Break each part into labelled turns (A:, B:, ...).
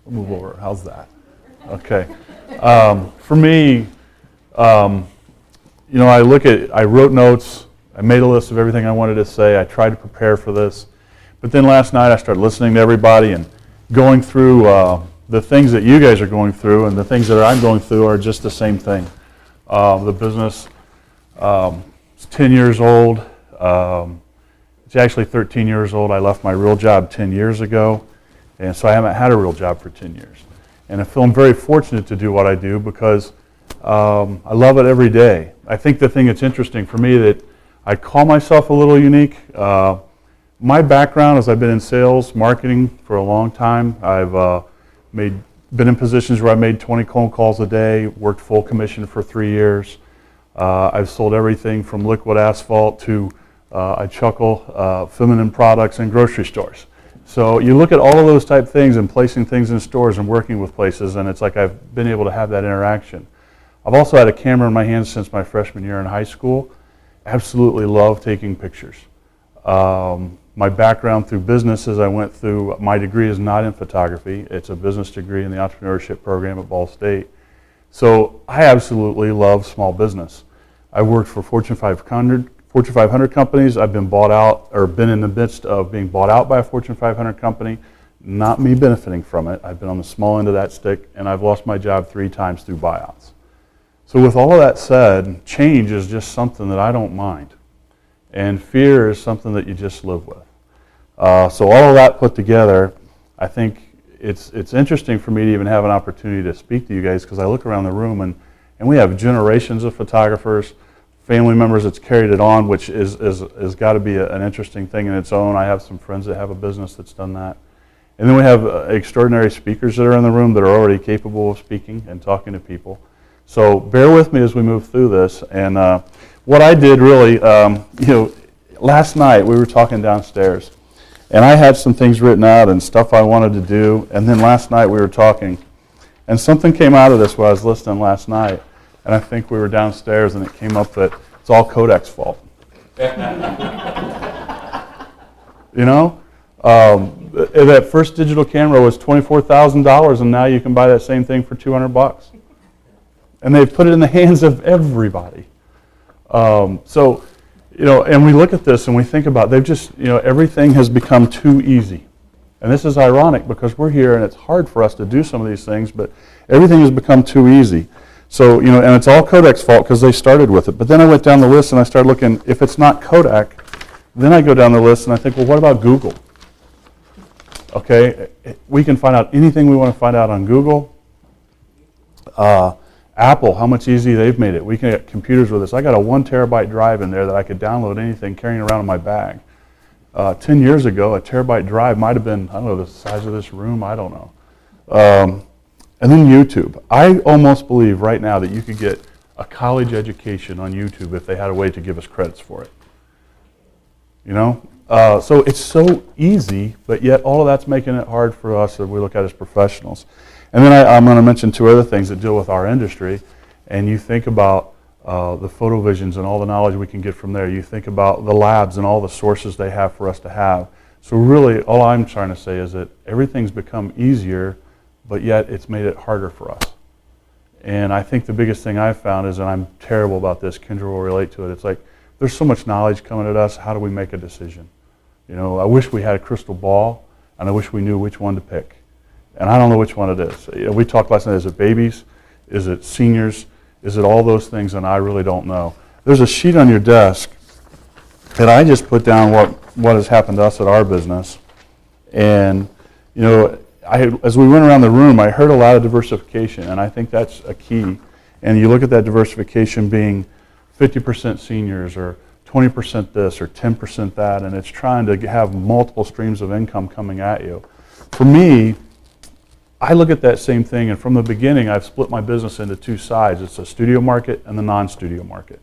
A: Move over. How's that? Okay. For me, I wrote notes. I made a list of everything I wanted to say. I tried to prepare for this. But then last night I started listening to everybody and going through the things that you guys are going through, and the things that I'm going through are just the same thing. The business is 10 years old. It's actually 13 years old. I left my real job 10 years ago, and so I haven't had a real job for 10 years. And I feel I'm very fortunate to do what I do because I love it every day. I think the thing that's interesting for me that I call myself a little unique. My background is I've been in sales, marketing for a long time. I've been in positions where I made 20 phone calls a day, worked full commission for 3 years. I've sold everything from liquid asphalt to, I chuckle, feminine products in grocery stores. So you look at all of those type things and placing things in stores and working with places, and it's like I've been able to have that interaction. I've also had a camera in my hands since my freshman year in high school. Absolutely love taking pictures. My background through businesses I went through, my degree is not in photography. It's a business degree in the entrepreneurship program at Ball State. So I absolutely love small business. I worked for Fortune 500 companies. I've been bought out, or been in the midst of being bought out by a Fortune 500 company. Not me benefiting from it. I've been on the small end of that stick, and I've lost my job 3 times through buyouts. So with all of that said, change is just something that I don't mind. And fear is something that you just live with. So all of that put together, I think it's interesting for me to even have an opportunity to speak to you guys, because I look around the room and we have generations of photographers, family members that's carried it on, which is got to be an interesting thing in its own. I have some friends that have a business that's done that. And then we have extraordinary speakers that are in the room that are already capable of speaking and talking to people. So bear with me as we move through this. And what I did really, last night we were talking downstairs, and I had some things written out and stuff I wanted to do. And then last night we were talking, and something came out of this while I was listening last night. And I think we were downstairs, and it came up that it's all Kodak's fault. That first digital camera was $24,000, and now you can buy that same thing for $200. And they've put it in the hands of everybody. And we look at this and we think about, they've just, everything has become too easy. And this is ironic because we're here and it's hard for us to do some of these things, but everything has become too easy. So, and it's all Kodak's fault because they started with it. But then I went down the list and I started looking, if it's not Kodak, then I go down the list and I think, well, what about Google? Okay, we can find out anything we want to find out on Google. Apple, how much easier they've made it. We can get computers with this. I got a 1 terabyte drive in there that I could download anything carrying around in my bag. 10 years ago, a terabyte drive might have been, I don't know, the size of this room, I don't know. And then YouTube. I almost believe right now that you could get a college education on YouTube if they had a way to give us credits for it. So it's so easy, but yet all of that's making it hard for us that we look at as professionals. And then I'm going to mention 2 other things that deal with our industry. And you think about the photo visions and all the knowledge we can get from there. You think about the labs and all the sources they have for us to have. So really, all I'm trying to say is that everything's become easier, but yet it's made it harder for us. And I think the biggest thing I've found is, and I'm terrible about this, Kendra will relate to it, it's like there's so much knowledge coming at us, how do we make a decision? I wish we had a crystal ball, and I wish we knew which one to pick. And I don't know which one it is. We talked last night, is it babies? Is it seniors? Is it all those things? And I really don't know. There's a sheet on your desk that I just put down what has happened to us at our business. And, as we went around the room, I heard a lot of diversification, and I think that's a key. And you look at that diversification being 50% seniors, or 20% this, or 10% that, and it's trying to have multiple streams of income coming at you. For me, I look at that same thing, and from the beginning, I've split my business into 2 sides. It's the studio market and the non-studio market.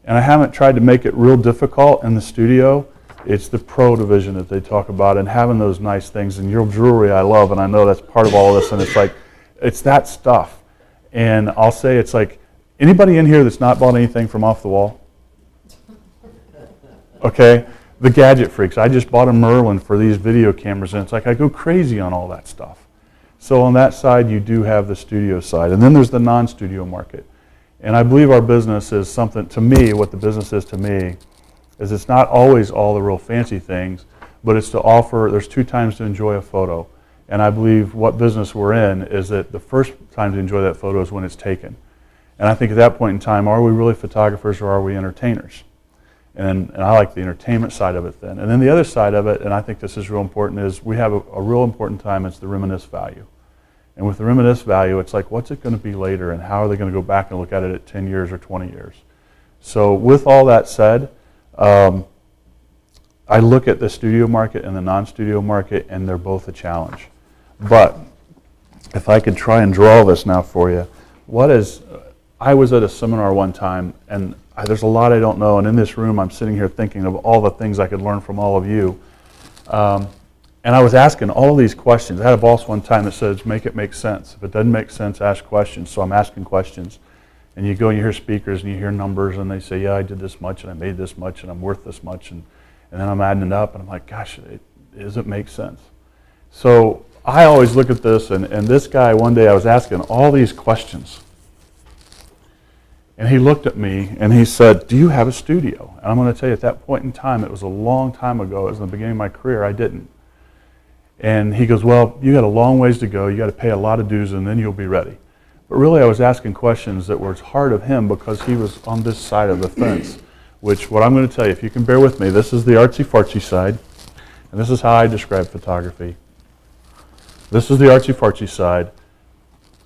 A: And I haven't tried to make it real difficult in the studio. It's the pro division that they talk about, and having those nice things. And your jewelry I love, and I know that's part of all of this, and it's like, it's that stuff. And I'll say it's like, anybody in here that's not bought anything from off the wall? Okay? The gadget freaks. I just bought a Merlin for these video cameras, and it's like I go crazy on all that stuff. So on that side, you do have the studio side. And then there's the non-studio market. And I believe our business is something, to me, what the business is to me, is it's not always all the real fancy things, but it's to offer, there's 2 times to enjoy a photo. And I believe what business we're in is that the first time to enjoy that photo is when it's taken. And I think at that point in time, are we really photographers or are we entertainers? And I like the entertainment side of it then. And then the other side of it, and I think this is real important, is we have a real important time, it's the reminisce value. And with the reminisce value, it's like, what's it going to be later, and how are they going to go back and look at it at 10 years or 20 years? So with all that said, I look at the studio market and the non-studio market, and they're both a challenge. But if I could try and draw this now for you, I was at a seminar one time, and there's a lot I don't know, and in this room I'm sitting here thinking of all the things I could learn from all of you. And I was asking all these questions. I had a boss one time that says, make it make sense. If it doesn't make sense, ask questions. So I'm asking questions. And you go and you hear speakers and you hear numbers and they say, yeah, I did this much and I made this much and I'm worth this much. And then I'm adding it up and I'm like, gosh, does it make sense? So I always look at this, and this guy, one day I was asking all these questions. And he looked at me and he said, do you have a studio? And I'm going to tell you, at that point in time, it was a long time ago, it was in the beginning of my career, I didn't. And he goes, well, you got a long ways to go, you got to pay a lot of dues and then you'll be ready. But really I was asking questions that were hard of him because he was on this side of the fence, which what I'm going to tell you, if you can bear with me, this is the artsy-fartsy side, and this is how I describe photography. This is the artsy-fartsy side,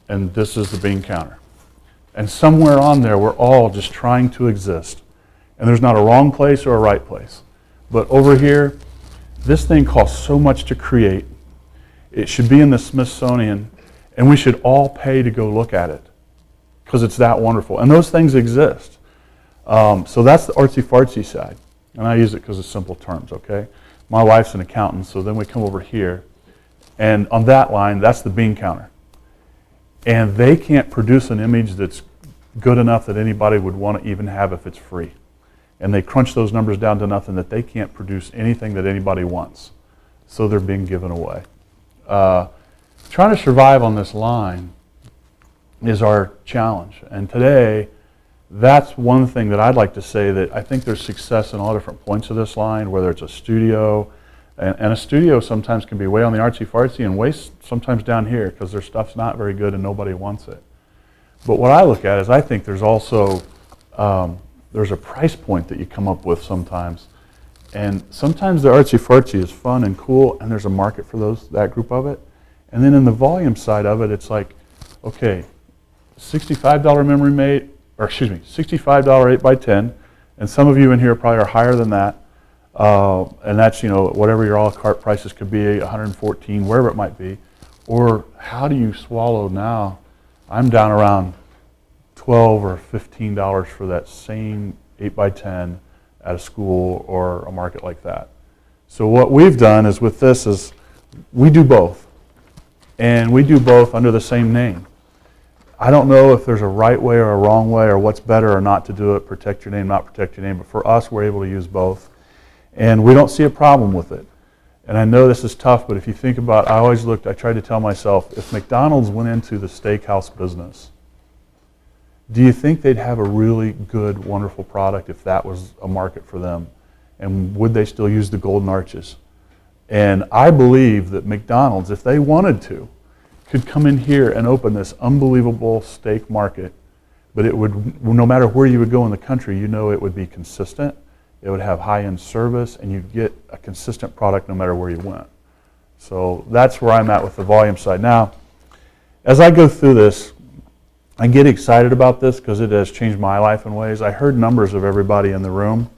A: and this is the bean counter. And somewhere on there, we're all just trying to exist. And there's not a wrong place or a right place. But over here, this thing costs so much to create. It should be in the Smithsonian, and we should all pay to go look at it because it's that wonderful. And those things exist. So that's the artsy-fartsy side. And I use it because of simple terms, okay? My wife's an accountant, so then we come over here. And on that line, that's the bean counter. And they can't produce an image that's good enough that anybody would want to even have if it's free. And they crunch those numbers down to nothing, that they can't produce anything that anybody wants. So they're being given away. Trying to survive on this line is our challenge. And today, that's one thing that I'd like to say, that I think there's success in all different points of this line, whether it's a studio, and a studio sometimes can be way on the artsy-fartsy and way sometimes down here because their stuff's not very good and nobody wants it. But what I look at is I think there's also, there's a price point that you come up with sometimes. And sometimes the artsy-fartsy is fun and cool, and there's a market for that group of it. And then in the volume side of it, it's like, okay, $65 memory made, or excuse me, $65 8x10, and some of you in here probably are higher than that. And that's, you know, whatever your a la carte prices could be, 114, wherever it might be. Or how do you swallow now? I'm down around $12 or $15 for that same 8x10 at a school or a market like that. So what we've done is with this is we do both. And we do both under the same name. I don't know if there's a right way or a wrong way or what's better or not to do it, protect your name, not protect your name, but for us, we're able to use both. And we don't see a problem with it. And I know this is tough, but if you think about, I tried to tell myself, if McDonald's went into the steakhouse business, do you think they'd have a really good, wonderful product if that was a market for them? And would they still use the golden arches? And I believe that McDonald's, if they wanted to, could come in here and open this unbelievable steak market, but it would, no matter where you would go in the country, you know it would be consistent. It would have high-end service, and you'd get a consistent product no matter where you went. So that's where I'm at with the volume side. Now, as I go through this, I get excited about this because it has changed my life in ways. I heard numbers of everybody in the room.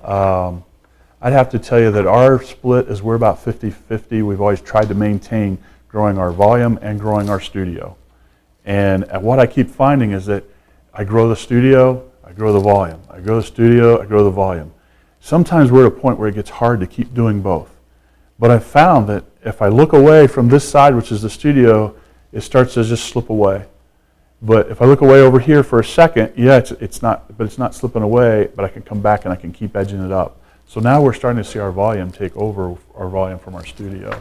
A: I'd have to tell you that our split is we're about 50-50. We've always tried to maintain growing our volume and growing our studio. And what I keep finding is that I grow the studio, I grow the volume. I grow the studio, I grow the volume. Sometimes we're at a point where it gets hard to keep doing both. But I've found that if I look away from this side, which is the studio, it starts to just slip away. But if I look away over here for a second, yeah, it's not slipping away, but I can come back and I can keep edging it up. So now we're starting to see our volume take over our volume from our studio.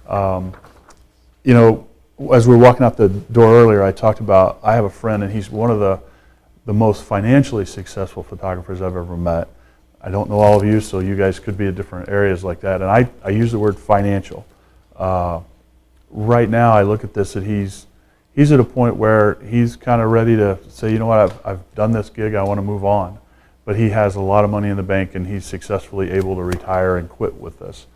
A: You know, as we were walking out the door earlier, I talked about, I have a friend and he's one of the most financially successful photographers I've ever met. I don't know all of you, so you guys could be in different areas like that. And I use the word financial. Right now, I look at this and he's at a point where he's kind of ready to say, you know what, I've done this gig, I want to move on. But he has a lot of money in the bank and he's successfully able to retire and quit with this.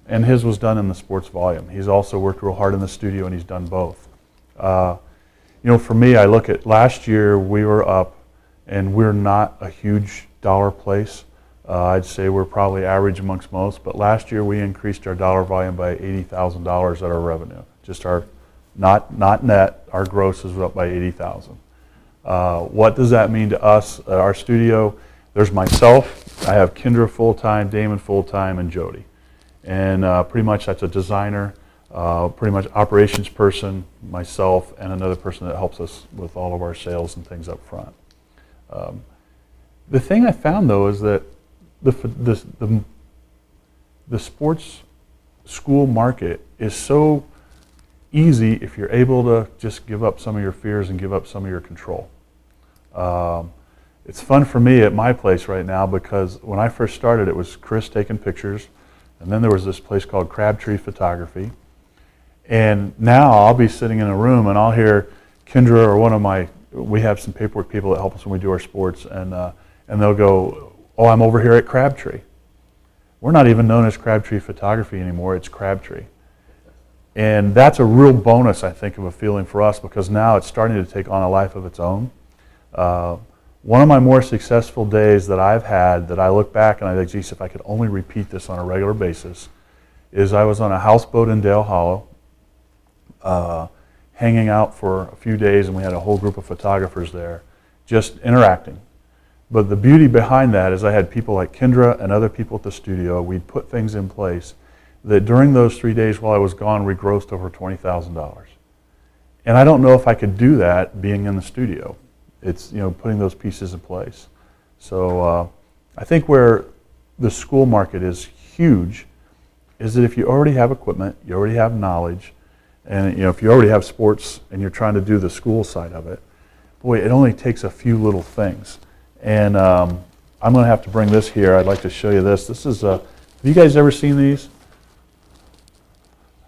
A: And his was done in the sports volume. He's also worked real hard in the studio and he's done both. You know, for me, I look at last year we were up and we're not a huge dollar place. I'd say we're probably average amongst most, but last year we increased our dollar volume by $80,000 at our revenue. Just our, not net, our gross is up by $80,000. What does that mean to us at our studio? There's myself, I have Kendra full-time, Damon full-time, and Jody. And pretty much that's a designer, pretty much operations person, myself, and another person that helps us with all of our sales and things up front. The thing I found though is that the sports school market is so easy if you're able to just give up some of your fears and give up some of your control. It's fun for me at my place right now because when I first started it was Chris taking pictures, and then there was this place called Crabtree Photography. And now I'll be sitting in a room and I'll hear Kendra or one of my, we have some paperwork people that help us when we do our sports, and they'll go, oh, I'm over here at Crabtree. We're not even known as Crabtree Photography anymore, it's Crabtree. And that's a real bonus, I think, of a feeling for us because now it's starting to take on a life of its own. One of my more successful days that I've had that I look back and I think, geez, if I could only repeat this on a regular basis, is I was on a houseboat in Dale Hollow, hanging out for a few days, and we had a whole group of photographers there, just interacting. But the beauty behind that is I had people like Kendra and other people at the studio. We'd put things in place that during those 3 days while I was gone, we grossed over $20,000. And I don't know if I could do that being in the studio. It's, you know, putting those pieces in place. So I think where the school market is huge is that if you already have equipment, you already have knowledge, and you know, if you already have sports and you're trying to do the school side of it, boy, it only takes a few little things. And I'm going to have to bring this here. I'd like to show you this. This is, have you guys ever seen these?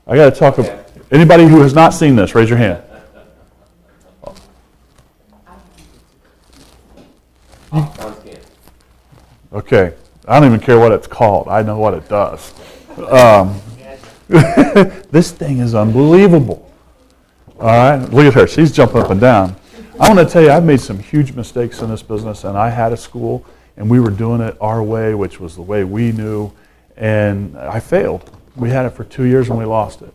A: I got to talk about, anybody who has not seen this, raise your hand. Okay, I don't even care what it's called. I know what it does. This thing is unbelievable. All right, look at her. She's jumping up and down. I want to tell you, I've made some huge mistakes in this business, and I had a school, and we were doing it our way, which was the way we knew, and I failed. We had it for 2 years, and we lost it.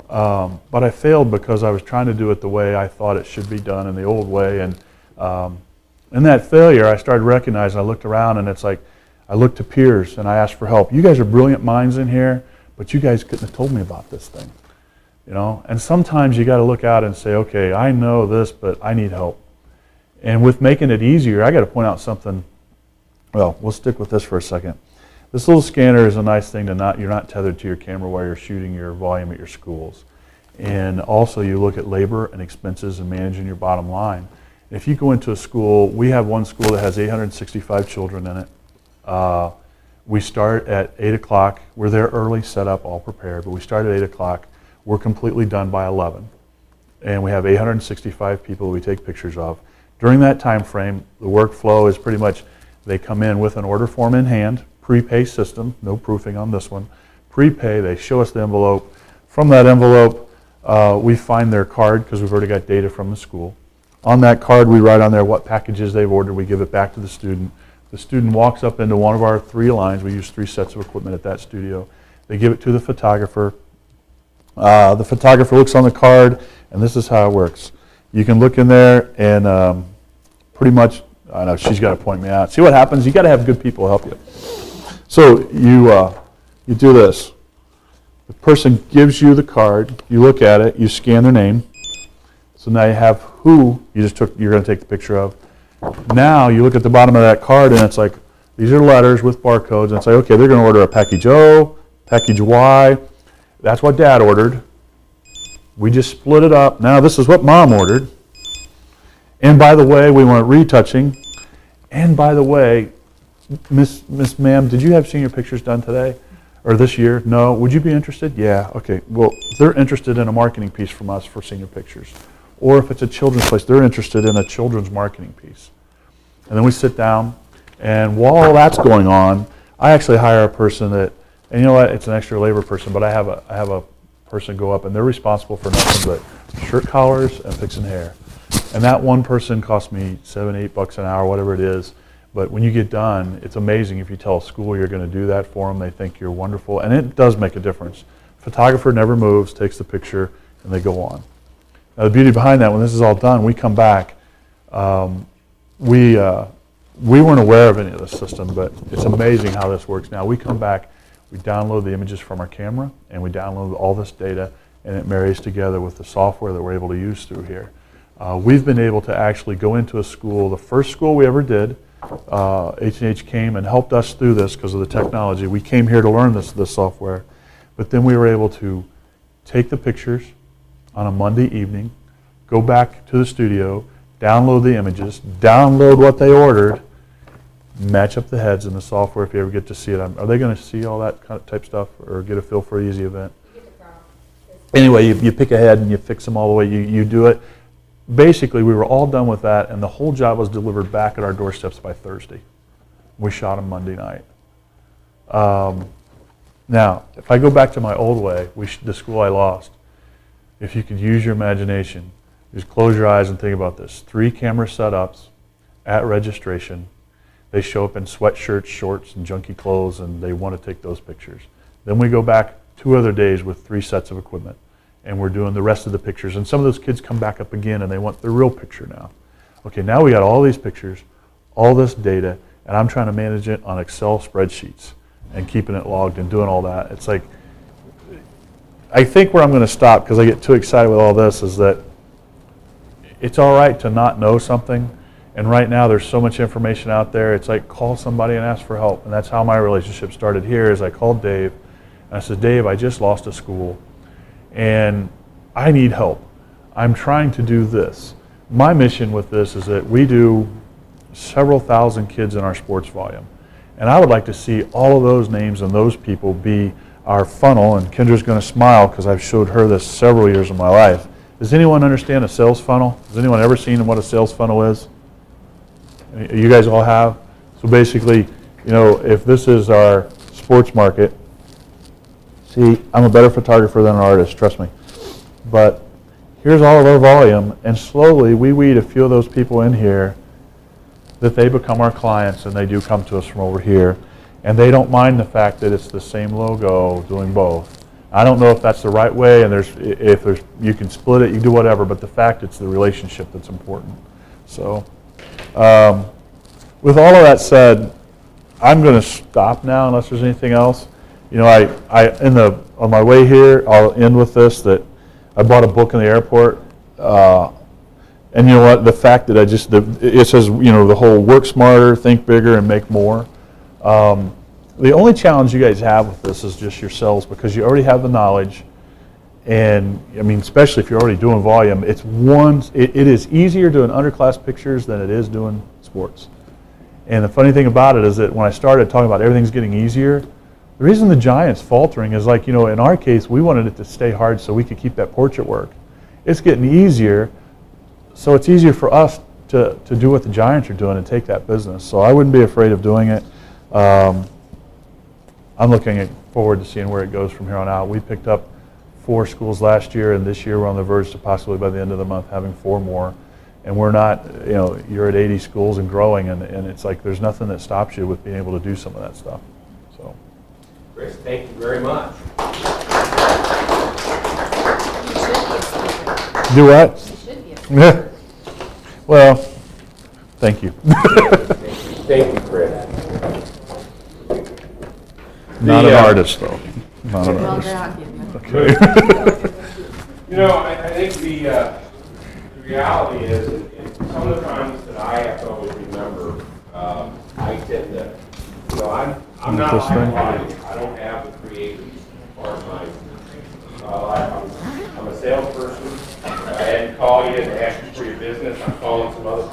A: But I failed because I was trying to do it the way I thought it should be done in the old way, and in that failure, I started recognizing, I looked around, and it's like, I looked to peers, and I asked for help. You guys are brilliant minds in here, but you guys couldn't have told me about this thing. You know, and sometimes you got to look out and say, okay, I know this, but I need help. And with making it easier, I got to point out something. Well, we'll stick with this for a second. This little scanner is a nice thing to you're not tethered to your camera while you're shooting your volume at your schools. And also you look at labor and expenses and managing your bottom line. If you go into a school, we have one school that has 865 children in it. We start at 8 o'clock. We're there early, set up, all prepared, but we start at 8 o'clock. We're completely done by 11. And we have 865 people we take pictures of. During that time frame, the workflow is pretty much they come in with an order form in hand, prepay system, no proofing on this one. Prepay, they show us the envelope. From that envelope, we find their card because we've already got data from the school. On that card, we write on there what packages they've ordered. We give it back to the student. The student walks up into one of our 3 lines. We use 3 sets of equipment at that studio. They give it to the photographer. The photographer looks on the card, and this is how it works. You can look in there and pretty much, I know she's got to point me out. See what happens? You got to have good people help you. So you do this. The person gives you the card. You look at it. You scan their name. So now you have who you're going to take the picture of. Now you look at the bottom of that card, and it's like these are letters with barcodes, and it's like, okay, they're going to order a package O, package Y. That's what Dad ordered. We just split it up. Now this is what Mom ordered. And by the way, we want retouching. And by the way, Miss Ma'am, did you have senior pictures done today or this year? No. Would you be interested? Yeah. Okay. Well, they're interested in a marketing piece from us for senior pictures. Or if it's a children's place, they're interested in a children's marketing piece. And then we sit down, and while that's going on, I actually hire a person that, and you know what, it's an extra labor person, but I have a person go up, and they're responsible for nothing but shirt collars and fixing hair. And that one person costs me $7, $8 an hour, whatever it is. But when you get done, it's amazing if you tell a school you're going to do that for them. They think you're wonderful, and it does make a difference. Photographer never moves, takes the picture, and they go on. Now the beauty behind that, when this is all done, we come back. We weren't aware of any of this system, but it's amazing how this works now. We come back, we download the images from our camera, and we download all this data, and it marries together with the software that we're able to use through here. We've been able to actually go into a school, the first school we ever did. H&H came and helped us through this because of the technology. We came here to learn this software, but then we were able to take the pictures on a Monday evening, go back to the studio, download the images, download what they ordered, match up the heads in the software if you ever get to see it. Are they going to see all that kind of type stuff or get a feel for an easy event? Anyway, you pick a head and you fix them all the way you do it. Basically, we were all done with that, and the whole job was delivered back at our doorsteps by Thursday. We shot them Monday night. Now, if I go back to my old way, the school I lost, if you could use your imagination, just close your eyes and think about this. 3 camera setups at registration. They show up in sweatshirts, shorts, and junky clothes, and they want to take those pictures. Then we go back 2 other days with 3 sets of equipment, and we're doing the rest of the pictures. And some of those kids come back up again, and they want the real picture now. Okay, now we got all these pictures, all this data, and I'm trying to manage it on Excel spreadsheets and keeping it logged and doing all that. It's like, I think where I'm going to stop, because I get too excited with all this, is that it's all right to not know something. And right now there's so much information out there. It's like, call somebody and ask for help. And that's how my relationship started here. Is I called Dave, and I said, Dave, I just lost a school, and I need help. I'm trying to do this. My mission with this is that we do several thousand kids in our sports volume. And I would like to see all of those names and those people be our funnel. And Kendra's going to smile because I've showed her this several years of my life. Does anyone understand a sales funnel? Has anyone ever seen what a sales funnel is? You guys all have? So basically, you know, if this is our sports market, see, I'm a better photographer than an artist, trust me. But here's all of our volume, and slowly we weed a few of those people in here that they become our clients, and they do come to us from over here. And they don't mind the fact that it's the same logo doing both. I don't know if that's the right way, and you can split it, you do whatever, but the fact it's the relationship that's important. So with all of that said, I'm going to stop now unless there's anything else. You know, on my way here, I'll end with this, that I bought a book in the airport, and you know what, the fact that it says, you know, the whole work smarter, think bigger, and make more. The only challenge you guys have with this is just yourselves, because you already have the knowledge, and I mean, especially if you're already doing volume, it is easier doing underclass pictures than it is doing sports. And the funny thing about it is that when I started talking about everything's getting easier, the reason the Giants faltering is, like, you know, in our case, we wanted it to stay hard so we could keep that portrait work. It's getting easier, so it's easier for us to do what the Giants are doing and take that business. So I wouldn't be afraid of doing it. I'm looking forward to seeing where it goes from here on out. We picked up 4 schools last year, and this year we're on the verge to possibly by the end of the month having 4 more. And we're not, you know, you're at 80 schools and growing, and it's like there's nothing that stops you with being able to do some of that stuff. So,
B: Chris, thank you very much.
A: Do what?
C: You should be a speaker.
A: Well, thank you.
B: Thank you, Chris.
A: Not an artist, though. Not an
C: Well,
A: artist.
C: I'll give you.
A: Okay.
B: You know, I think the reality is, in some of the times that I have to always remember, I tend to, you know, I'm not
A: This
B: like
A: thing?
B: a lot of you. I don't have the creative part of my life. I'm a salesperson.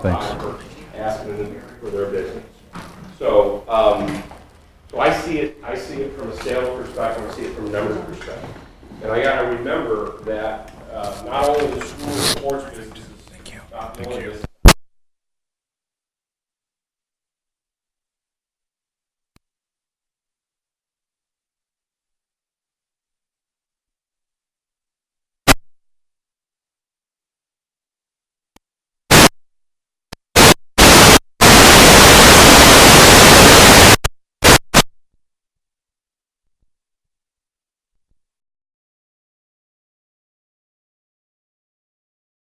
A: Thanks.
B: for asking them for their business. So, so I see it from a sales perspective, I see it from a numbers perspective. And I gotta remember that, not only the school and sports business is not the only business